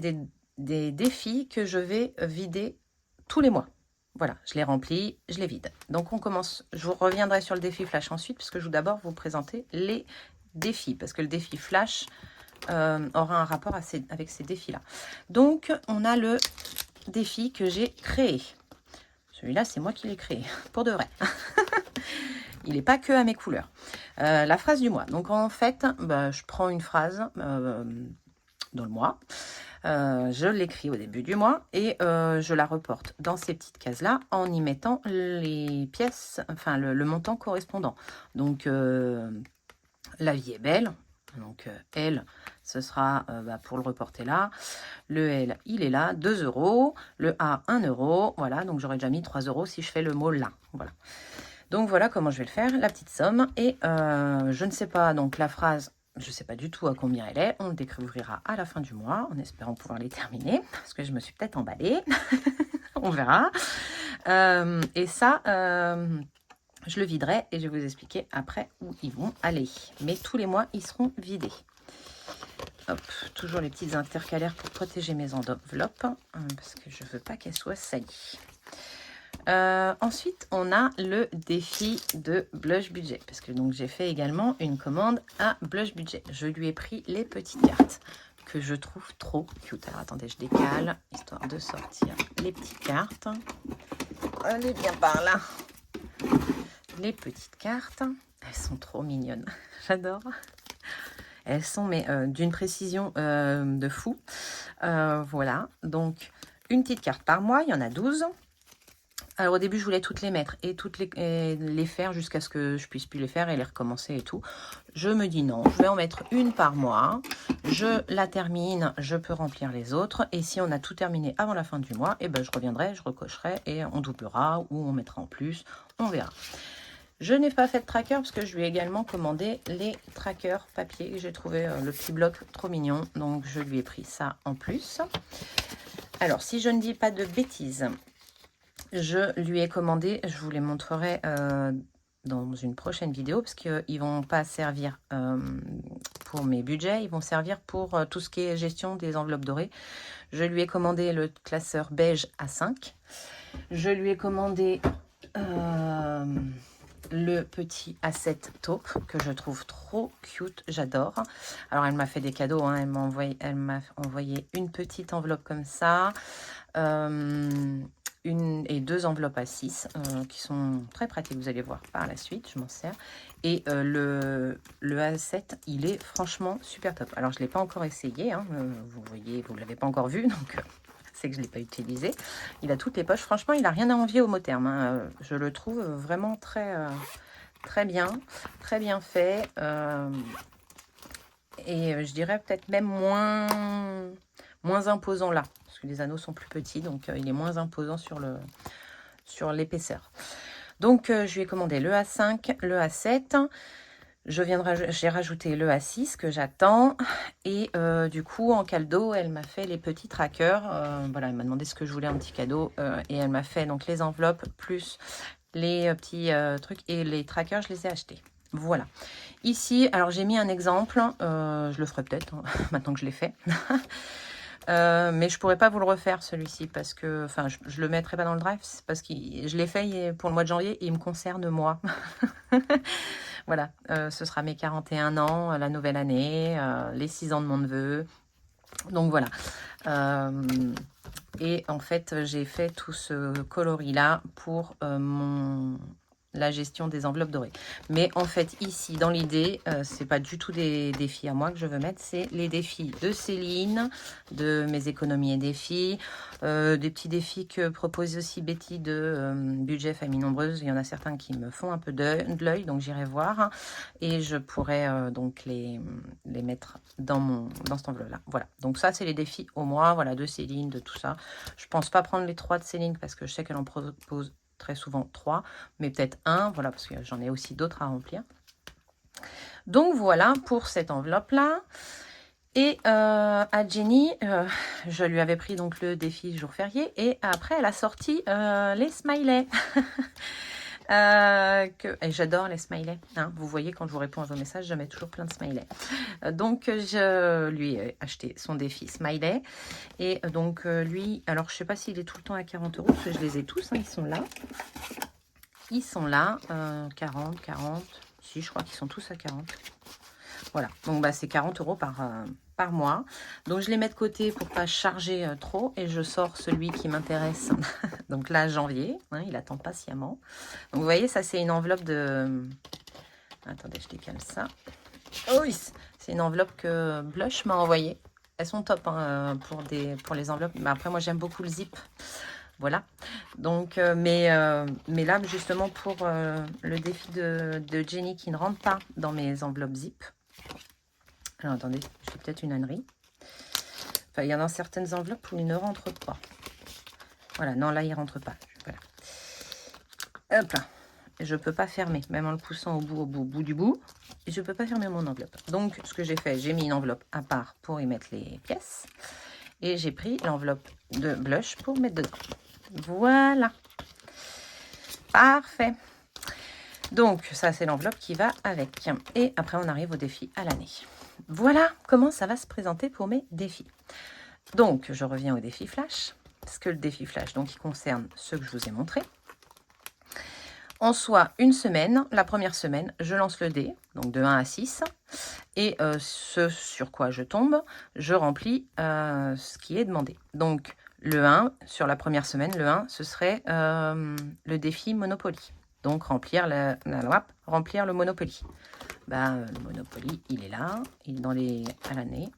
des défis que je vais vider tous les mois. Voilà, je les remplis, je les vide. Donc, on commence. Je vous reviendrai sur le défi flash ensuite, puisque je vais d'abord vous présenter les défis. Parce que le défi flash, aura un rapport avec ces défis-là. Donc, on a le défi que j'ai créé. Celui-là, c'est moi qui l'ai créé, pour de vrai. Il n'est pas que à mes couleurs. La phrase du mois. Donc, en fait, bah, je prends une phrase dans le mois. Je l'écris au début du mois et je la reporte dans ces petites cases-là en y mettant les pièces, enfin le montant correspondant. Donc, la vie est belle. Donc, L, ce sera pour le reporter là. Le L, il est là, 2 €. Le A, 1 €. Voilà, donc j'aurais déjà mis 3 € si je fais le mot là. Voilà. Donc, voilà comment je vais le faire, la petite somme. Et je ne sais pas, donc la phrase, je ne sais pas du tout à combien elle est. On le découvrira à la fin du mois, en espérant pouvoir les terminer. Parce que je me suis peut-être emballée. On verra. Et ça... je le viderai et je vais vous expliquer après où ils vont aller. Mais tous les mois, ils seront vidés. Hop, toujours les petites intercalaires pour protéger mes enveloppes, parce que je ne veux pas qu'elles soient salies. Ensuite, on a le défi de Blush Budget, parce que donc j'ai fait également une commande à Blush Budget. Je lui ai pris les petites cartes que je trouve trop cute. Alors attendez, je décale, histoire de sortir les petites cartes. Allez, bien par là. Les petites cartes, elles sont trop mignonnes, j'adore. Elles sont mais d'une précision de fou. Voilà, donc une petite carte par mois, il y en a 12. Alors au début, je voulais toutes les mettre et toutes les faire jusqu'à ce que je puisse plus les faire et les recommencer et tout. Je me dis non, je vais en mettre une par mois. Je la termine, je peux remplir les autres. Et si on a tout terminé avant la fin du mois, eh ben, je reviendrai, je recocherai et on doublera ou on mettra en plus, on verra. Je n'ai pas fait de tracker parce que je lui ai également commandé les trackers papier. J'ai trouvé le petit bloc trop mignon, donc je lui ai pris ça en plus. Alors, si je ne dis pas de bêtises, je lui ai commandé, je vous les montrerai dans une prochaine vidéo, parce qu'ils ne vont pas servir pour mes budgets, ils vont servir pour tout ce qui est gestion des enveloppes dorées. Je lui ai commandé le classeur beige A5. Je lui ai commandé... le petit A7 taupe que je trouve trop cute, j'adore. Alors elle m'a fait des cadeaux, hein. Elle m'a envoyé une petite enveloppe comme ça, une et 2 enveloppes à 6 qui sont très pratiques, vous allez voir par la suite, je m'en sers. Et le A7, il est franchement super top. Alors je ne l'ai pas encore essayé, hein. Vous voyez, vous ne l'avez pas encore vu, donc... c'est que je ne l'ai pas utilisé. Il a toutes les poches. Franchement, il n'a rien à envier au Motherm, hein. Je le trouve vraiment très bien fait. Et je dirais peut-être même moins imposant là. Parce que les anneaux sont plus petits, donc il est moins imposant sur l'épaisseur. Donc, je lui ai commandé le A5, le A7. J'ai rajouté le A6 que j'attends et du coup en cadeau elle m'a fait les petits trackers, voilà, elle m'a demandé ce que je voulais en petit cadeau et elle m'a fait donc les enveloppes plus les petits trucs et les trackers je les ai achetés. Voilà, ici alors j'ai mis un exemple, je le ferai peut-être hein, maintenant que je l'ai fait. Mais je pourrais pas vous le refaire celui-ci parce que, enfin, je le mettrai pas dans le drive parce que je l'ai fait pour le mois de janvier et il me concerne moi. Voilà, ce sera mes 41 ans, la nouvelle année, les 6 ans de mon neveu. Donc voilà. Et en fait, j'ai fait tout ce coloris-là pour la gestion des enveloppes dorées. Mais en fait, ici, dans l'idée, c'est pas du tout des défis à moi que je veux mettre, c'est les défis de Céline, de mes économies et défis, des petits défis que propose aussi Betty de budget famille nombreuse. Il y en a certains qui me font un peu de l'œil, donc j'irai voir. Et je pourrais donc les mettre dans cette enveloppe-là. Voilà, donc ça, c'est les défis au mois, voilà, de Céline, de tout ça. Je pense pas prendre les 3 de Céline parce que je sais qu'elle en propose très souvent 3, mais peut-être 1, voilà, parce que j'en ai aussi d'autres à remplir. Donc voilà pour cette enveloppe-là. Et à Jenny, je lui avais pris donc le défi jour férié, et après elle a sorti les smileys. Et j'adore les smileys, hein. Vous voyez, quand je vous réponds à vos messages, je mets toujours plein de smileys. Donc, je lui ai acheté son défi smiley. Et donc, lui, alors je ne sais pas s'il est tout le temps à 40 €, parce que je les ai tous, hein, ils sont là. Ils sont là, 40. Si, je crois qu'ils sont tous à 40. Voilà, donc bah, c'est 40 € par mois. Donc, je les mets de côté pour pas charger trop. Et je sors celui qui m'intéresse. Donc là, janvier. Hein, il attend patiemment. Donc, vous voyez, ça, c'est une enveloppe de... Attendez, je décale ça. Oh oui, c'est une enveloppe que Blush m'a envoyée. Elles sont top hein, pour les enveloppes. Mais après, moi, j'aime beaucoup le zip. Voilà. Donc, mais là, justement, pour le défi de Jenny qui ne rentre pas dans mes enveloppes zip. Alors, attendez, je fais peut-être une ânerie. Enfin, il y en a certaines enveloppes où il ne rentre pas. Voilà, non, là, il ne rentre pas. Voilà. Hop là. Je ne peux pas fermer, même en le poussant au bout du bout. Et je ne peux pas fermer mon enveloppe. Donc, ce que j'ai fait, j'ai mis une enveloppe à part pour y mettre les pièces. Et j'ai pris l'enveloppe de Blush pour mettre dedans. Voilà. Parfait. Donc, ça, c'est l'enveloppe qui va avec. Et après, on arrive au défi à l'année. Voilà comment ça va se présenter pour mes défis. Donc, je reviens au défi flash. Parce que le défi flash, donc, il concerne ceux que je vous ai montrés. En soit une semaine, la première semaine, je lance le dé, donc de 1 à 6. Et ce sur quoi je tombe, je remplis ce qui est demandé. Donc, le 1, sur la première semaine, le 1, ce serait le défi Monopoly. Donc, remplir le Monopoly. Ben, le Monopoly, il est là, il est à l'année.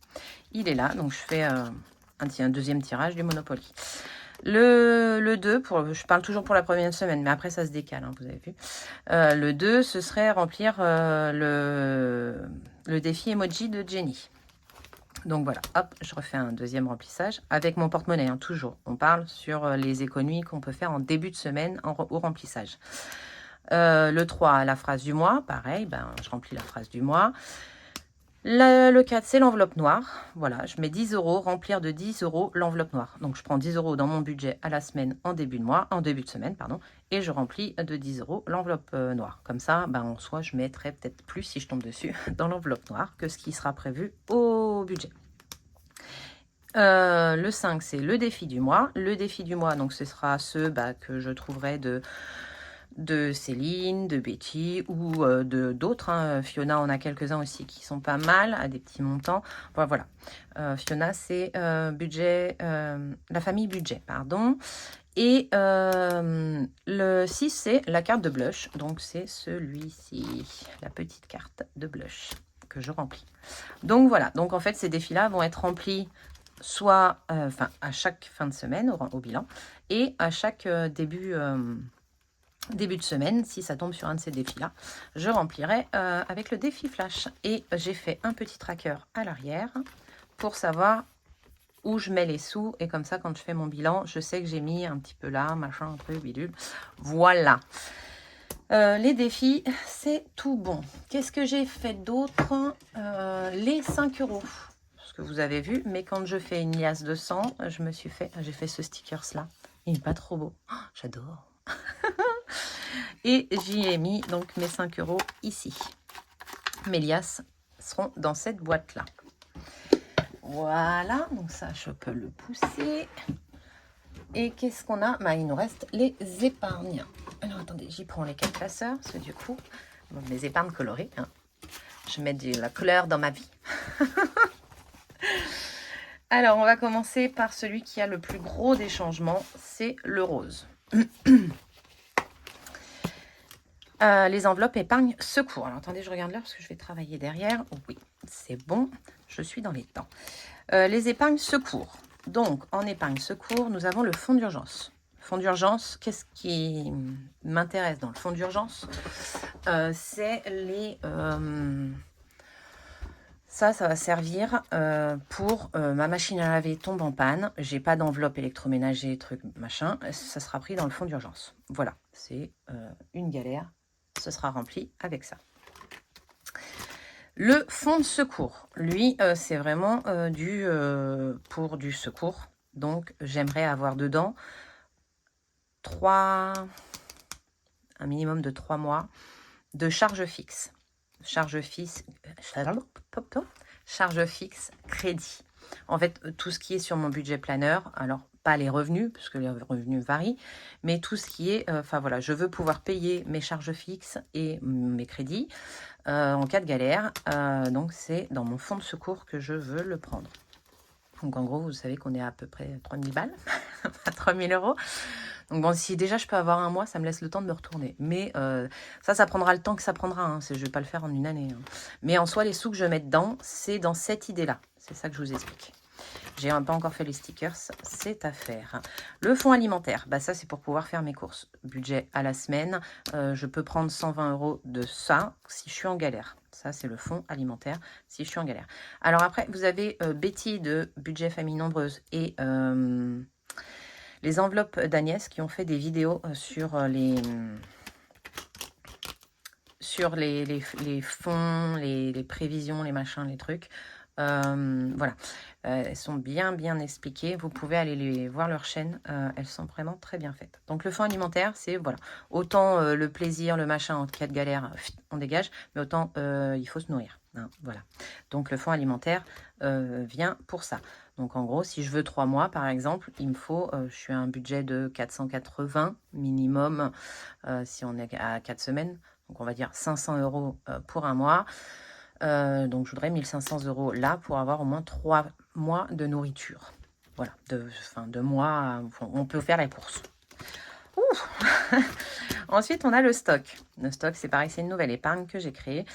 Il est là, donc je fais un deuxième tirage du Monopoly. Le 2, je parle toujours pour la première semaine, mais après ça se décale, hein, vous avez vu. Le 2, ce serait remplir le défi emoji de Jenny. Donc voilà, hop, je refais un deuxième remplissage avec mon porte-monnaie, hein, toujours. On parle sur les économies qu'on peut faire en début de semaine au remplissage. Le 3, la phrase du mois, pareil, je remplis la phrase du mois. Le 4, c'est l'enveloppe noire. Voilà, je mets 10 €, remplir de 10 € l'enveloppe noire. Donc, je prends 10 € dans mon budget à la semaine en début de semaine, pardon, et je remplis de 10 € l'enveloppe noire. Comme ça, en soi, je mettrai peut-être plus, si je tombe dessus, dans l'enveloppe noire que ce qui sera prévu au budget. Le 5, c'est le défi du mois. Le défi du mois, donc ce sera ceux que je trouverai de Céline, de Betty ou d'autres. Hein. Fiona en a quelques-uns aussi qui sont pas mal, à des petits montants. Voilà. Fiona, c'est la famille budget, pardon. Et le 6, c'est la carte de Blush. Donc, c'est celui-ci, la petite carte de Blush que je remplis. Donc, voilà. Donc, en fait, ces défis-là vont être remplis soit à chaque fin de semaine au bilan et à chaque début de semaine, si ça tombe sur un de ces défis-là, je remplirai avec le défi flash. Et j'ai fait un petit tracker à l'arrière pour savoir où je mets les sous. Et comme ça, quand je fais mon bilan, je sais que j'ai mis un petit peu là, machin, un truc, bidule. Voilà. Les défis, c'est tout bon. Qu'est-ce que j'ai fait d'autre? Les 5 €. Ce que vous avez vu, mais quand je fais une liasse de 100, j'ai fait ce stickers-là. Il n'est pas trop beau. Oh, j'adore. Et j'y ai mis donc mes 5 € ici. Mes liasses seront dans cette boîte-là. Voilà, donc ça, je peux le pousser. Et qu'est-ce qu'on a? Il nous reste les épargnes. Alors, attendez, j'y prends les 4 classeurs, parce que du coup, mes épargnes colorées, hein. Je mets de la couleur dans ma vie. Alors, on va commencer par celui qui a le plus gros des changements, c'est le rose. Les enveloppes épargne secours. Alors, attendez, je regarde l'heure parce que je vais travailler derrière. Oui, c'est bon, je suis dans les temps. Les épargnes secours. Donc, en épargne secours, nous avons le fonds d'urgence. Fonds d'urgence, qu'est-ce qui m'intéresse dans le fonds d'urgence? C'est les... ça va servir pour ma machine à laver tombe en panne. J'ai pas d'enveloppe électroménager, truc, machin. Ça sera pris dans le fonds d'urgence. Voilà, c'est une galère. Ce sera rempli avec ça. Le fonds de secours, lui, c'est vraiment pour du secours. Donc, j'aimerais avoir dedans un minimum de 3 mois de charge fixe. Charge fixe, crédit. En fait, tout ce qui est sur mon budget planeur, alors pas les revenus, puisque les revenus varient, mais tout ce qui est, enfin voilà, je veux pouvoir payer mes charges fixes et mes crédits en cas de galère. Donc c'est dans mon fonds de secours que je veux le prendre. Donc en gros, vous savez qu'on est à peu près 3000 balles, à 3000 euros. Donc bon, si déjà je peux avoir un mois, ça me laisse le temps de me retourner. Mais ça prendra le temps que ça prendra. Hein. Je ne vais pas le faire en une année. Hein. Mais en soi, les sous que je mets dedans, c'est dans cette idée-là. C'est ça que je vous explique. J'ai pas encore fait les stickers, c'est à faire. Le fonds alimentaire, bah ça c'est pour pouvoir faire mes courses. Budget à la semaine, je peux prendre 120 € de ça si je suis en galère. Ça c'est le fonds alimentaire si je suis en galère. Alors après, vous avez Betty de Budget Famille Nombreuse et les enveloppes d'Agnès qui ont fait des vidéos sur les fonds, les prévisions, les machins, les trucs. Voilà, elles sont bien expliquées. Vous pouvez aller voir leur chaîne, elles sont vraiment très bien faites. Donc le fonds alimentaire, c'est voilà, autant le plaisir, le machin en cas de galère, on dégage, mais autant il faut se nourrir. Hein, voilà. Donc le fonds alimentaire vient pour ça. Donc en gros, si je veux 3 mois par exemple, il me faut, je suis à un budget de 480 minimum si on est à 4 semaines. Donc on va dire 500 € pour un mois. Donc je voudrais 1500 € là pour avoir au moins 3 mois de nourriture. Voilà, de mois, on peut faire les courses. Ensuite, on a le stock. Le stock, c'est pareil, c'est une nouvelle épargne que j'ai créée.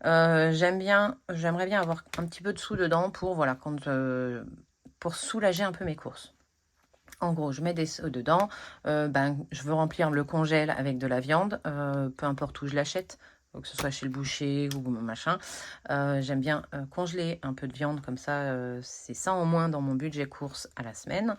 J'aimerais bien avoir un petit peu de sous dedans pour, voilà, pour soulager un peu mes courses. En gros, je mets des sous dedans. Je veux remplir le congèle avec de la viande, peu importe où je l'achète, que ce soit chez le boucher ou machin. J'aime bien congeler un peu de viande, comme ça, c'est ça en moins dans mon budget course à la semaine.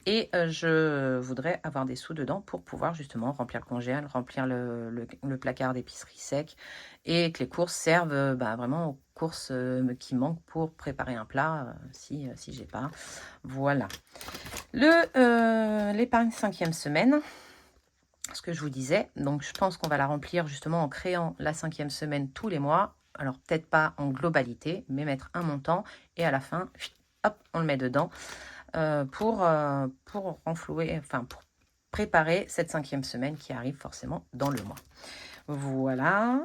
Et je voudrais avoir des sous dedans pour pouvoir justement remplir le congèle, remplir le placard d'épicerie sec et que les courses servent vraiment aux courses qui manquent pour préparer un plat si j'ai pas. Voilà. L'épargne 5e semaine, ce que je vous disais. Donc je pense qu'on va la remplir justement en créant la 5e semaine tous les mois. Alors peut-être pas en globalité, mais mettre un montant et à la fin, hop, on le met dedans. Pour renflouer, enfin pour préparer cette 5e semaine qui arrive forcément dans le mois. Voilà.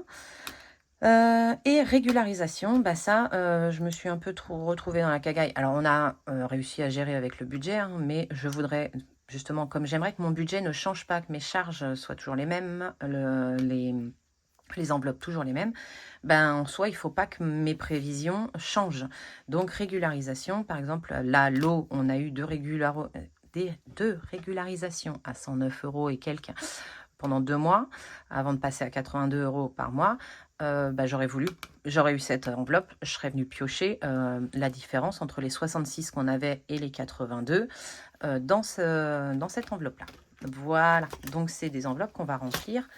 Et régularisation, ça, je me suis un peu trop retrouvée dans la cagaille. Alors on a réussi à gérer avec le budget, hein, mais je voudrais justement, comme j'aimerais que mon budget ne change pas, que mes charges soient toujours les mêmes, les enveloppes toujours les mêmes, en soi, il ne faut pas que mes prévisions changent. Donc, régularisation, par exemple, là, l'eau, on a eu deux régularisations à 109 € et quelques pendant 2 mois, avant de passer à 82 € par mois. J'aurais eu cette enveloppe, je serais venue piocher la différence entre les 66 qu'on avait et les 82 dans cette enveloppe-là. Voilà, donc c'est des enveloppes qu'on va remplir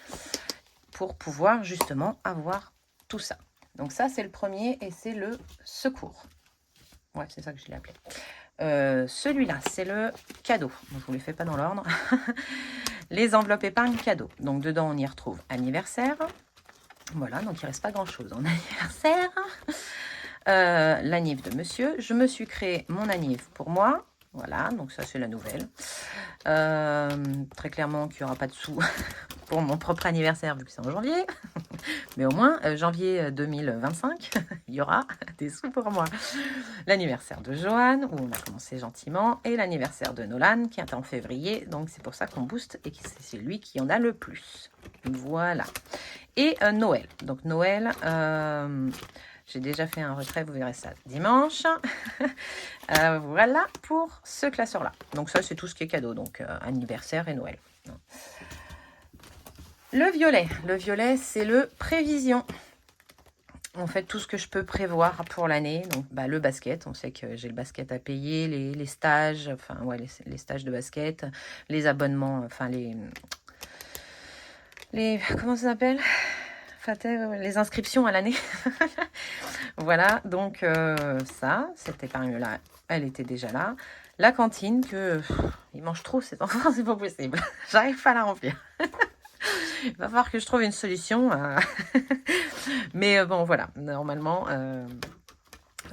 pour pouvoir justement avoir tout ça. Donc ça, c'est le premier et c'est le secours. Ouais, c'est ça que je l'ai appelé. Celui-là, c'est le cadeau. Donc, je ne vous les fais pas dans l'ordre. Les enveloppes épargne cadeau. Donc dedans, on y retrouve anniversaire. Voilà, donc il ne reste pas grand-chose en anniversaire. L'anniv de monsieur. Je me suis créé mon anniv pour moi. Voilà, donc ça c'est la nouvelle. Très clairement qu'il n'y aura pas de sous pour mon propre anniversaire vu que c'est en janvier. Mais au moins, janvier 2025, il y aura des sous pour moi. L'anniversaire de Joanne, où on a commencé gentiment, et l'anniversaire de Nolan, qui est en février. Donc c'est pour ça qu'on booste et que c'est lui qui en a le plus. Voilà. Et Noël. Donc Noël... j'ai déjà fait un retrait, vous verrez ça dimanche. Voilà pour ce classeur-là. Donc ça, c'est tout ce qui est cadeau. Donc anniversaire et Noël. Le violet, c'est le prévision. En fait, tout ce que je peux prévoir pour l'année. Donc le basket, on sait que j'ai le basket à payer, les stages, enfin ouais, les stages de basket, les abonnements, enfin les comment ça s'appelle ? Les inscriptions à l'année. Voilà, donc ça, cette épargne-là, elle était déjà là. La cantine, il mange trop cet enfant, c'est pas possible. J'arrive pas à la remplir. Il va falloir que je trouve une solution. Mais bon, voilà, normalement,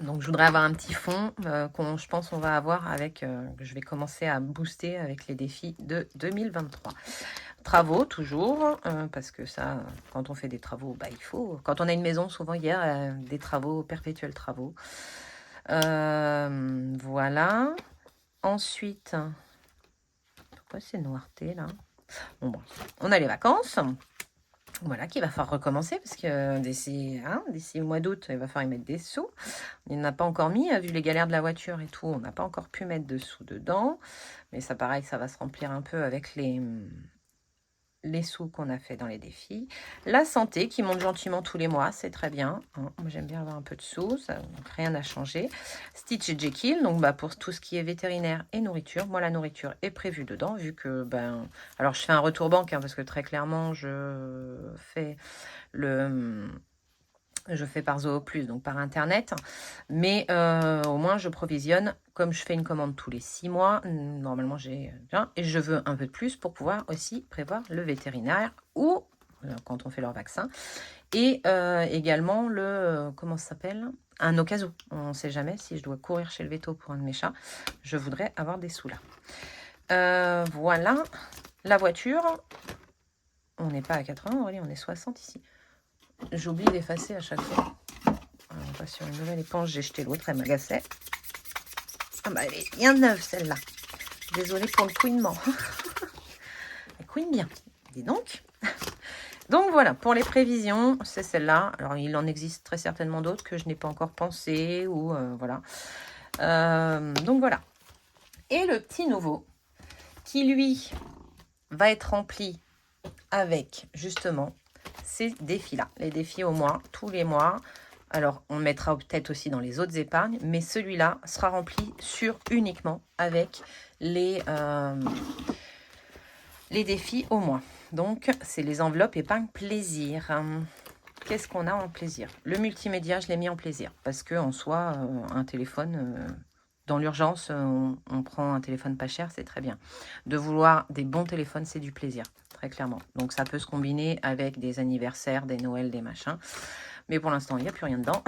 Donc, je voudrais avoir un petit fond je pense on va avoir avec, que je vais commencer à booster avec les défis de 2023. Travaux, toujours, parce que ça, quand on fait des travaux, bah, il faut. Quand on a une maison, souvent, il y a des travaux, perpétuels travaux. Voilà. Ensuite, pourquoi c'est noirté là? Bon, on a les vacances. Voilà, qu'il va falloir recommencer parce que d'ici le mois d'août, il va falloir y mettre des sous. Il n'a pas encore mis, vu les galères de la voiture et tout, on n'a pas encore pu mettre de sous dedans. Mais ça, pareil, ça va se remplir un peu avec les sous qu'on a fait dans les défis. La santé qui monte gentiment tous les mois, c'est très bien. Moi, j'aime bien avoir un peu de sous, ça, donc rien n'a changé. Stitch et Jekyll, donc pour tout ce qui est vétérinaire et nourriture. Moi, la nourriture est prévue dedans, vu que, alors je fais un retour banque, parce que très clairement, je fais par Zooplus, donc par Internet. Mais au moins, je provisionne, comme je fais une commande tous les 6 mois, normalement, j'ai bien, et je veux un peu de plus pour pouvoir aussi prévoir le vétérinaire ou, quand on fait leur vaccin, et également comment ça s'appelle, un au cas où. On ne sait jamais si je dois courir chez le veto pour un de mes chats. Je voudrais avoir des sous là. Voilà. La voiture, on n'est pas à 80, on est 60 ici. J'oublie d'effacer à chaque fois. Alors, on passe sur une nouvelle éponge. J'ai jeté l'autre, elle m'agaçait. Ah bah, elle est bien neuve, celle-là. Désolée pour le couinement. Elle couine bien. Dis donc. Donc, voilà, pour les prévisions, c'est celle-là. Alors, il en existe très certainement d'autres que je n'ai pas encore pensé. Ou voilà. Donc, voilà. Et le petit nouveau, qui, lui, va être rempli avec, justement, ces défis-là. Les défis au mois, tous les mois. Alors, on mettra peut-être aussi dans les autres épargnes, mais celui-là sera rempli uniquement avec les défis au mois. Donc, c'est les enveloppes épargne plaisir. Qu'est-ce qu'on a en plaisir? Le multimédia, je l'ai mis en plaisir parce que en soi, un téléphone, dans l'urgence, on prend un téléphone pas cher, c'est très bien. De vouloir des bons téléphones, c'est du plaisir, très clairement. Donc, ça peut se combiner avec des anniversaires, des Noëls, des machins. Mais pour l'instant, il n'y a plus rien dedans.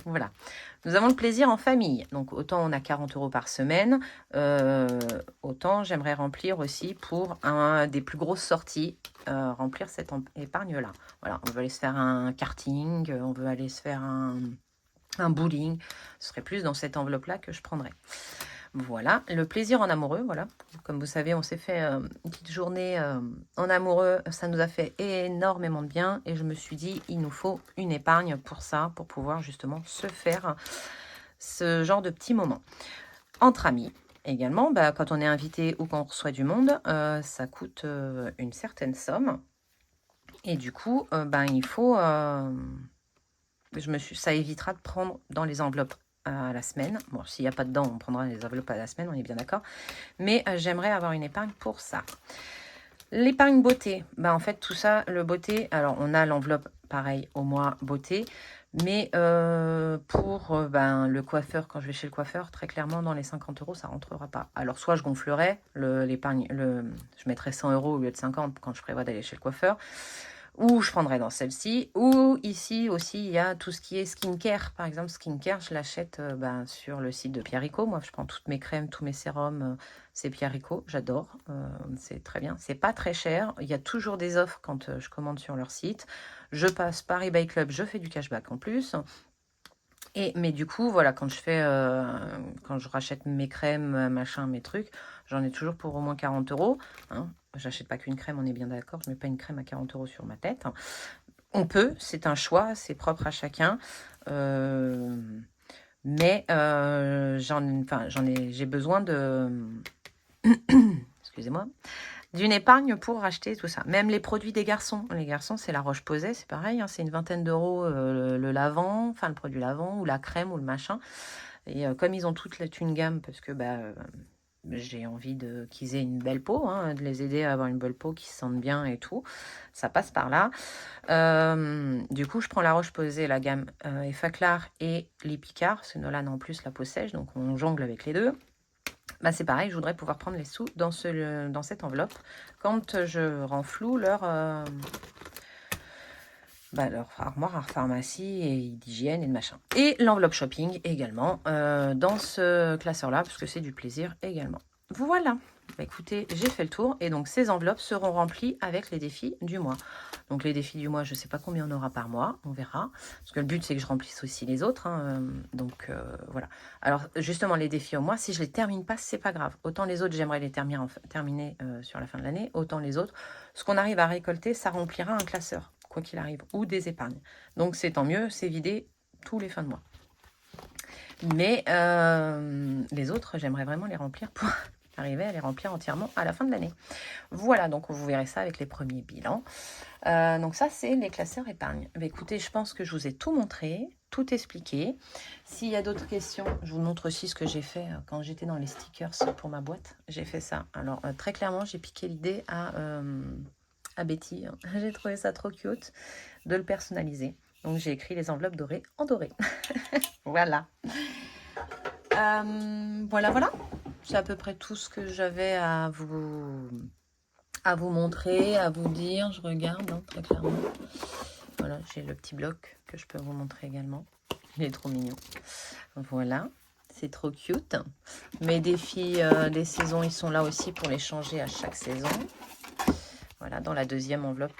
Voilà. Nous avons le plaisir en famille. Donc, autant on a 40 € par semaine, autant j'aimerais remplir aussi pour un des plus grosses sorties, remplir cette épargne-là. Voilà, on veut aller se faire un karting, on veut aller se faire un bowling. Ce serait plus dans cette enveloppe-là que je prendrais. Voilà, le plaisir en amoureux, voilà. Comme vous savez, on s'est fait une petite journée en amoureux. Ça nous a fait énormément de bien. Et je me suis dit, il nous faut une épargne pour ça, pour pouvoir justement se faire ce genre de petits moments. Entre amis, également, quand on est invité ou quand on reçoit du monde, ça coûte une certaine somme. Et du coup, il faut... ça évitera de prendre dans les enveloppes à la semaine. Bon, s'il n'y a pas dedans, on prendra les enveloppes à la semaine, on est bien d'accord. Mais j'aimerais avoir une épargne pour ça. L'épargne beauté, en fait, tout ça, le beauté, alors on a l'enveloppe, pareil, au mois beauté. Mais pour le coiffeur, quand je vais chez le coiffeur, très clairement, dans les 50 €, ça ne rentrera pas. Alors, soit je gonflerai l'épargne, je mettrai 100 € au lieu de 50 quand je prévois d'aller chez le coiffeur. Ou je prendrai dans celle-ci. Ou ici aussi, il y a tout ce qui est skincare. Par exemple, skincare, je l'achète sur le site de Pierrico. Moi, je prends toutes mes crèmes, tous mes sérums. C'est Pierrico, j'adore. C'est très bien. C'est pas très cher. Il y a toujours des offres quand je commande sur leur site. Je passe par eBay Club, je fais du cashback en plus. Mais du coup, voilà, quand je rachète mes crèmes, machin, mes trucs, j'en ai toujours pour au moins 40 €. Hein. J'achète pas qu'une crème, on est bien d'accord. Je mets pas une crème à 40 € sur ma tête. On peut, c'est un choix, c'est propre à chacun. Mais j'ai besoin de... Excusez-moi. D'une épargne pour racheter tout ça. Même les produits des garçons. Les garçons, c'est la Roche-Posay, c'est pareil. C'est une vingtaine d'euros le lavant, enfin le produit lavant, ou la crème, ou le machin. Et comme ils ont toutes une gamme, parce que j'ai envie qu'ils aient une belle peau, de les aider à avoir une belle peau, qui se sentent bien et tout. Ça passe par là. Du coup, je prends la Roche-Posay, la gamme Effaclar et les Picard, parce que Nolan en plus la peau sèche, donc on jongle avec les deux. C'est pareil, je voudrais pouvoir prendre les sous dans cette enveloppe quand je renfloue leur armoire à pharmacie et d'hygiène et de machin. Et l'enveloppe shopping également dans ce classeur-là, parce que c'est du plaisir également. Voilà. Bah, écoutez, j'ai fait le tour et donc ces enveloppes seront remplies avec les défis du mois. Donc les défis du mois, je ne sais pas combien on aura par mois, on verra. Parce que le but, c'est que je remplisse aussi les autres. Hein, donc voilà. Alors justement, les défis au mois, si je ne les termine pas, c'est pas grave. Autant les autres, j'aimerais les terminer sur la fin de l'année. Autant les autres, ce qu'on arrive à récolter, ça remplira un classeur, quoi qu'il arrive, ou des épargnes. Donc c'est tant mieux, c'est vidé tous les fins de mois. Mais les autres, j'aimerais vraiment les remplir pour arriver à les remplir entièrement à la fin de l'année. Voilà, donc vous verrez ça avec les premiers bilans. Donc ça, c'est les classeurs épargne. Mais écoutez, je pense que je vous ai tout montré, tout expliqué. S'il y a d'autres questions, je vous montre aussi ce que j'ai fait quand j'étais dans les stickers pour ma boîte. J'ai fait ça. Alors, très clairement, j'ai piqué l'idée à Betty. J'ai trouvé ça trop cute de le personnaliser. Donc, j'ai écrit les enveloppes dorées en doré. Voilà. Voilà. C'est à peu près tout ce que j'avais à vous montrer, à vous dire. Je regarde hein, très clairement. Voilà, j'ai le petit bloc que je peux vous montrer également. Il est trop mignon. Voilà, c'est trop cute. Mes défis des saisons, ils sont là aussi pour les changer à chaque saison. Voilà, dans la deuxième enveloppe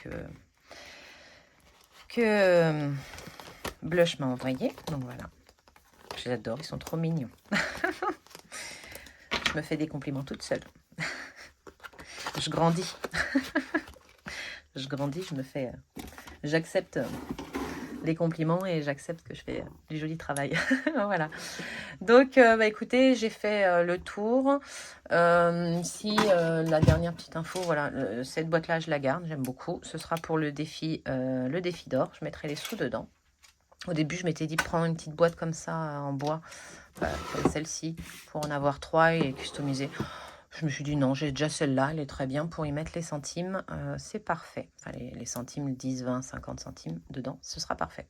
que Blush m'a envoyée. Donc voilà, je les adore, ils sont trop mignons. Je me fais des compliments toute seule. Je grandis. Je grandis, j'accepte les compliments et j'accepte que je fais du joli travail. Voilà. Donc, écoutez, j'ai fait le tour. La dernière petite info, voilà, cette boîte-là, je la garde, j'aime beaucoup. Ce sera pour le défi d'or. Je mettrai les sous dedans. Au début, je m'étais dit prendre une petite boîte comme ça en bois, comme celle-ci, pour en avoir 3 et customiser. Je me suis dit non, j'ai déjà celle-là, elle est très bien pour y mettre les centimes, c'est parfait. Enfin, les centimes, 10, 20, 50 centimes dedans, ce sera parfait.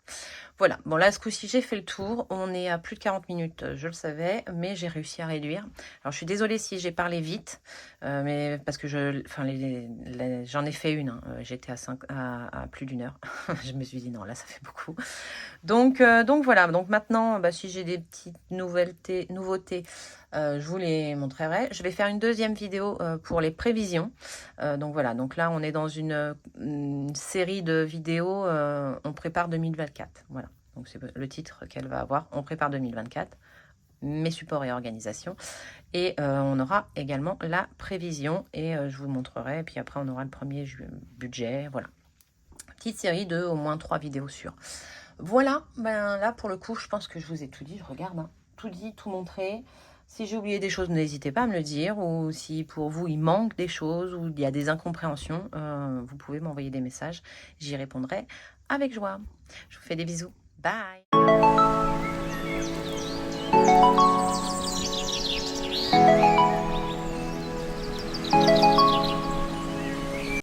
Voilà, bon là, ce coup-ci, j'ai fait le tour. On est à plus de 40 minutes, je le savais, mais j'ai réussi à réduire. Alors, je suis désolée si j'ai parlé vite, mais parce que j'en ai fait une. Hein. J'étais à plus d'1 heure. Je me suis dit non, là, ça fait beaucoup. Donc voilà, donc maintenant, si j'ai des petites nouveautés, je vous les montrerai. Je vais faire une deuxième vidéo pour les prévisions. Donc voilà, donc là on est dans une série de vidéos, on prépare 2024. Voilà, donc c'est le titre qu'elle va avoir, on prépare 2024, mes supports et organisations. Et on aura également la prévision et je vous le montrerai. Et puis après on aura le premier budget, voilà. Petite série de au moins 3 vidéos sûres. Voilà, là pour le coup je pense que je vous ai tout dit, je regarde, hein, tout dit, tout montré. Si j'ai oublié des choses, n'hésitez pas à me le dire. Ou si pour vous, il manque des choses ou il y a des incompréhensions, vous pouvez m'envoyer des messages. J'y répondrai avec joie. Je vous fais des bisous. Bye!